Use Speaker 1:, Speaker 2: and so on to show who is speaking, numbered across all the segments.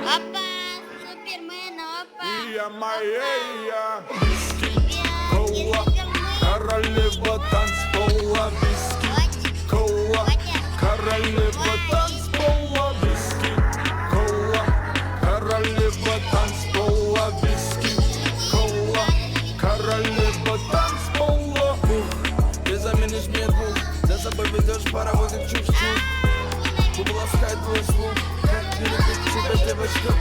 Speaker 1: Опа, Супермен, опа.
Speaker 2: Я виски, кола, королева танцпола. Виски, кола, королева танцпола. Виски, кола, королева танцпола. Виски, кола, королева танцпола.
Speaker 3: Ты заменишь мне двух, за собой ведешь паровозик чуть-чуть. Буду ласкать твой слух, как не любит тебя девочка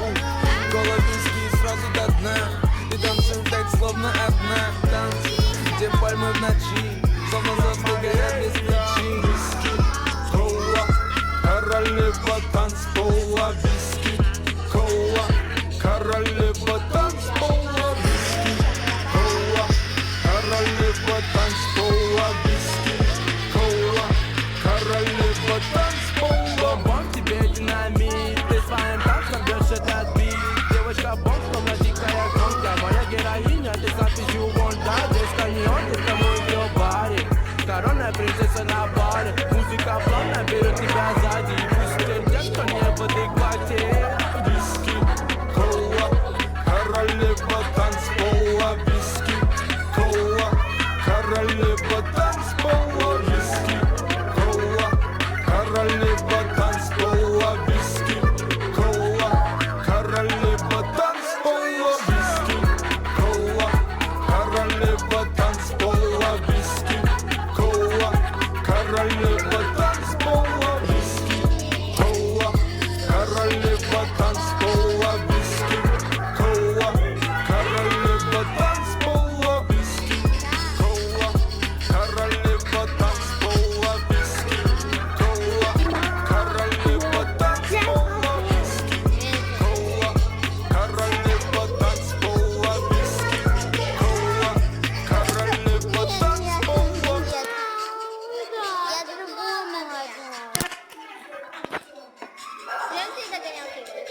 Speaker 3: кола, виски сразу до дна. И танцуем так, словно одна. Танцы, где пальмы в ночи, словно звезды горят без свечи.
Speaker 2: Виски, кола, королева танцпола. Виски, кола, королева танцпола. Виски, кола, королева танцпола. Виски, кола, королева танцпола.
Speaker 3: Бомб тебе динамит, ты своим танцем бьешь этот бит. Девочка бомб, словно дикая гонка. Моя героиня, ты запись you want that. Детка неон, ты кому ее баре. Коронная принцесса на баре. Музыка плавно берет тебя сзади. И пусть те, кто не в адеквате.
Speaker 2: Виски, кола, королева танцпола. Виски, кола, королева танцпола. Виски, кола, королева танцпола. Виски, кола, королева танцпола. Виски, кола, королева танцпола. Виски, кола, королева танцпола. Виски, кола, королева танцпола. Виски, кола, королева танцпола. Виски, кола, королева танцпола. Виски, кола, королева танцпола. Виски, кола, королева танцпола. Виски, кола, королева танцпола.
Speaker 1: Я другому одну. Зачем ты догонял тебя?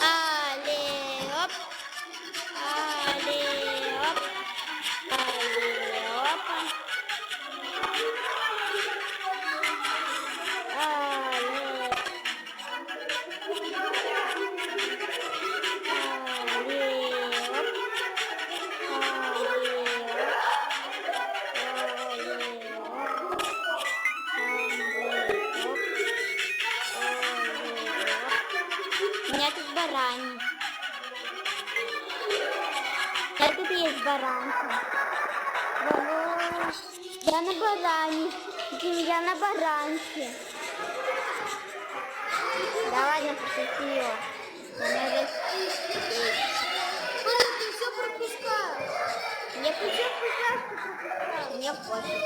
Speaker 1: Але, оп. Але, оп. Але, опа. Але. У меня тут баран. Я тут есть баранка. Я на баране. Я на баранке. Да ладно, пошутила. Ты все пропускаешь. Мне все пропускаешь. Мне пофиг.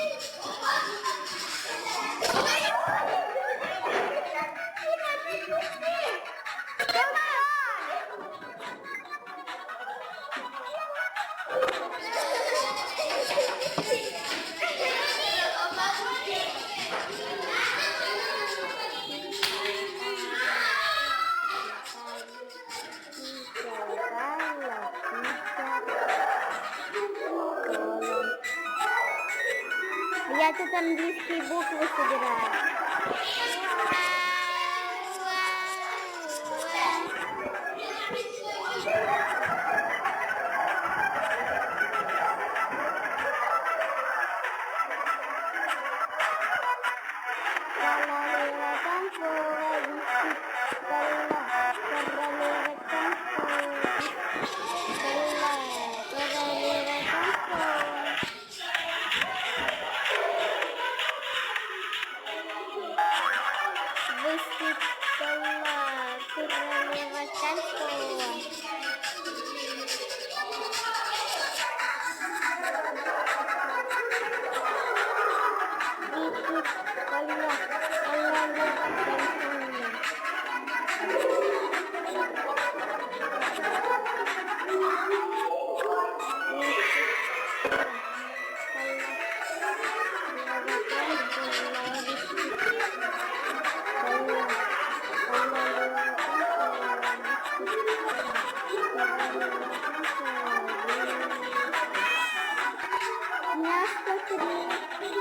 Speaker 1: Я тут английские буквы собираю.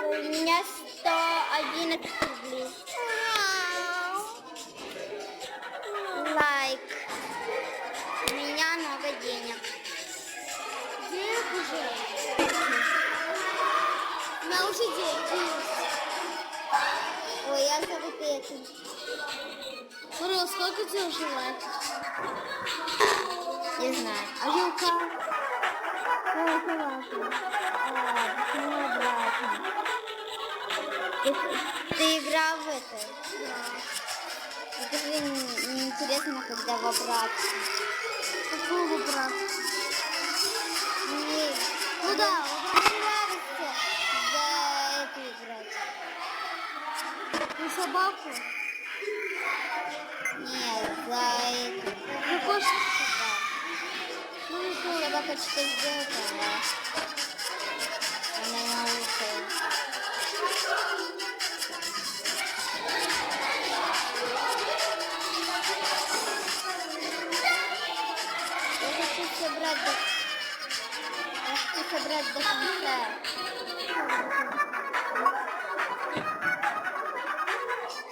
Speaker 1: У меня 111 рублей. Лайк. У меня много денег. Денег уже? У меня уже деньги. Ой, я за вот этим.
Speaker 4: Мария, сколько тебе уже лайков?
Speaker 1: Не знаю. А вилка? Ой, классно. Ладно, обратно. Ты играл в это? Да. Это же неинтересно, когда в обратно.
Speaker 4: Какого в обратно?
Speaker 1: Нет.
Speaker 4: Ну да,
Speaker 1: Мне нравится за эту играть.
Speaker 4: на собаку.
Speaker 1: Нет, за эту.
Speaker 4: Ну, кошку.
Speaker 1: Ну, собака что сделала, она научилась. Я хочу собрать до конца.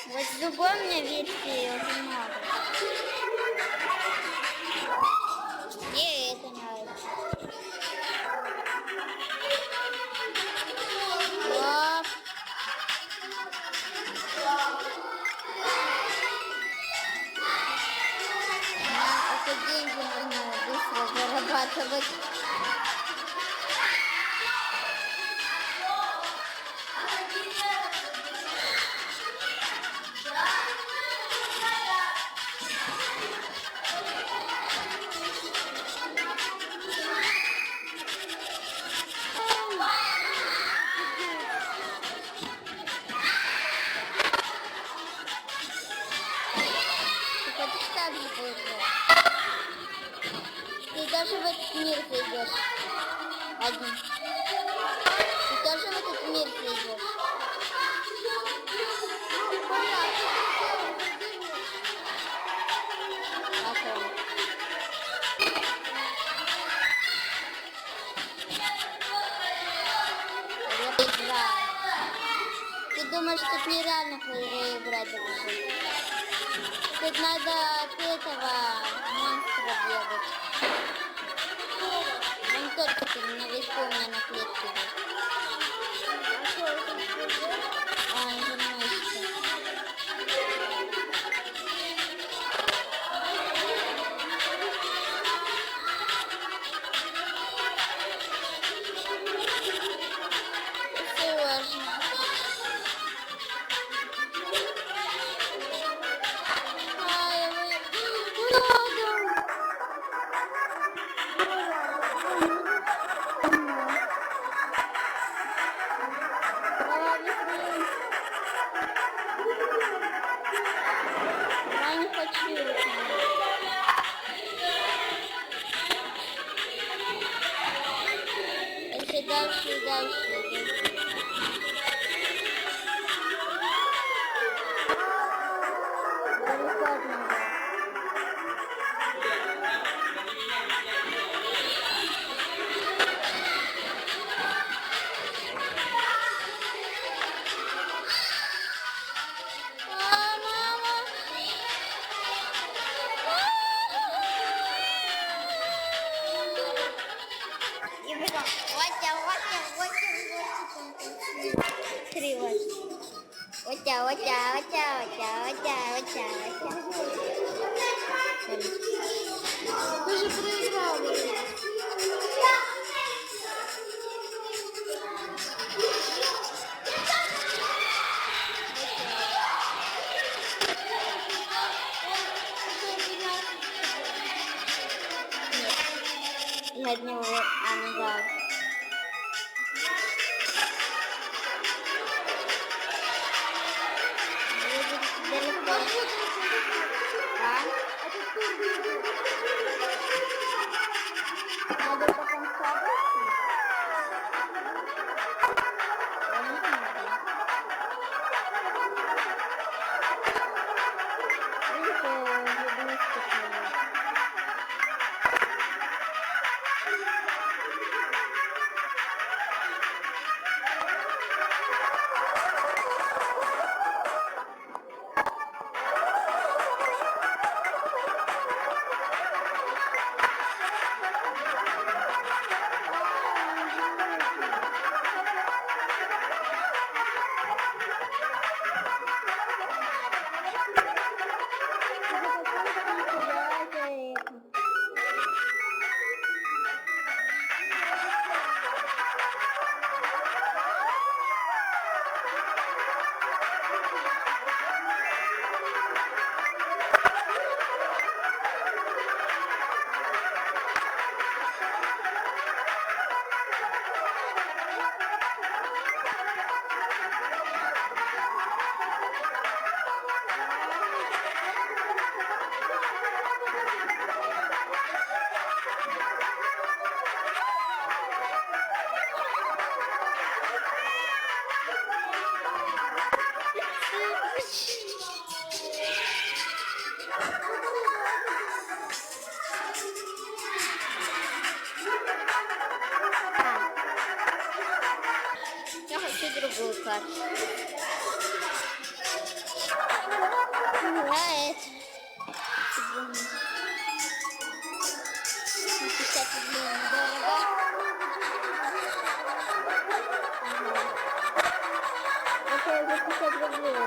Speaker 1: Вот с другой у меня версии очень много. Мне это нравится. Оп. Это деньги нужно быстро зарабатывать. Ты хочешь так же поиграть? Ты даже в этот мир зайдешь. Один. Ты тоже в этот мир зайдешь. Какой? Я играю. Ты думаешь, тут нереально играть даже? Тут надо от этого монстра бегать. Он тот, который наверху у меня на клетке. А, он же носится. Сложно. Ай, я не хочу это. Если дальше и дальше идет. Далеко от него. Мама! И потом три вот.
Speaker 4: Ты же проиграл.
Speaker 1: Я от него, ну да. Далеко. А? Надо до конца дойти? Я не знаю. Видите, уже близко к нему. Я хочу другую карту. А это? 50 рублей недорого. Это за 50 рублей.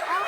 Speaker 1: Ах,